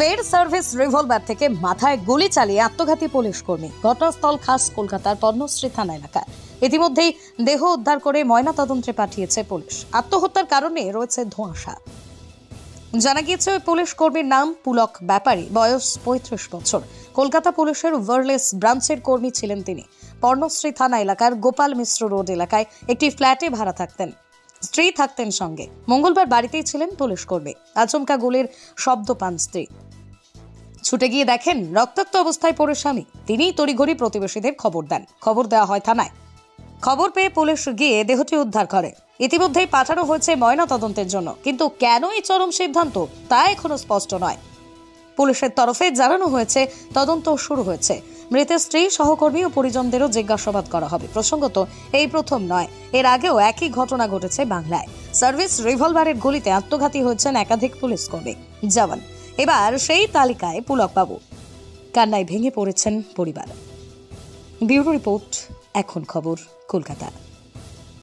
ফের service revolver থেকে মাথায় গুলি চালিয়ে আত্মঘাতী পুলিশ কর্মী। ঘটনাস্থল খাস কলকাতার পদ্মশ্রী থানা এলাকা। ইতিমধ্যেই দেহ উদ্ধার করে ময়নাতদন্তে পাঠিয়েছে পুলিশ। আত্মহত্যার কারণে রয়েছে ধোঁয়াশা। জানা গিয়েছে ওই পুলিশ কর্মীর নাম পুলক ব্যাপারী, বয়স ৩৫ বছর। কলকাতা পুলিশের ওভারলেস ব্রাঞ্চের কর্মী ছিলেন তিনি। পদ্মশ্রী থানা এলাকার গোপাল মিশ্র রোড এলাকায় একটি ফ্ল্যাটে ভাড়া থাকতেন। স্ত্রী থাকতেন সঙ্গে। মঙ্গলবার বাড়িতেই ছিলেন পুলিশ কর্মী। আচমকা গুলির শব্দ পান স্ত্রী। ছুটে গিয়ে দেখেন রক্তাক্ত অবস্থায় পড়ে স্বামী। তিনি তড়িঘড়ি প্রতিবেশীদের খবর দেন। খবর দেওয়া হয় থানায়। খবর পেয়ে পুলিশ গিয়ে দেহটি উদ্ধার করে। ইতিমধ্যেই পাঠানো হয়েছে ময়নাতদন্তের জন্য, কিন্তু কেন এই চরম সিদ্ধান্ত তা এখনো স্পষ্ট নয়। পুলিশের তরফে জানানো হয়েছে তদন্ত শুরু হয়েছে। মৃতের স্ত্রী, সহকর্মী ও পরিজনদেরও জিজ্ঞাসাবাদ করা হবে। প্রসঙ্গত, এই প্রথম নয়, এর আগেও একই ঘটনা ঘটেছে বাংলায়। সার্ভিস রিভলভারের গুলিতে আত্মঘাতী হয়েছেন একাধিক পুলিশ কর্মী, জওয়ান। এবার সেই তালিকায় পুলকবাবু। কান্নায় ভেঙে পড়েছেন পরিবার। ব্যুরো রিপোর্ট, এখন খবর, কলকাতা।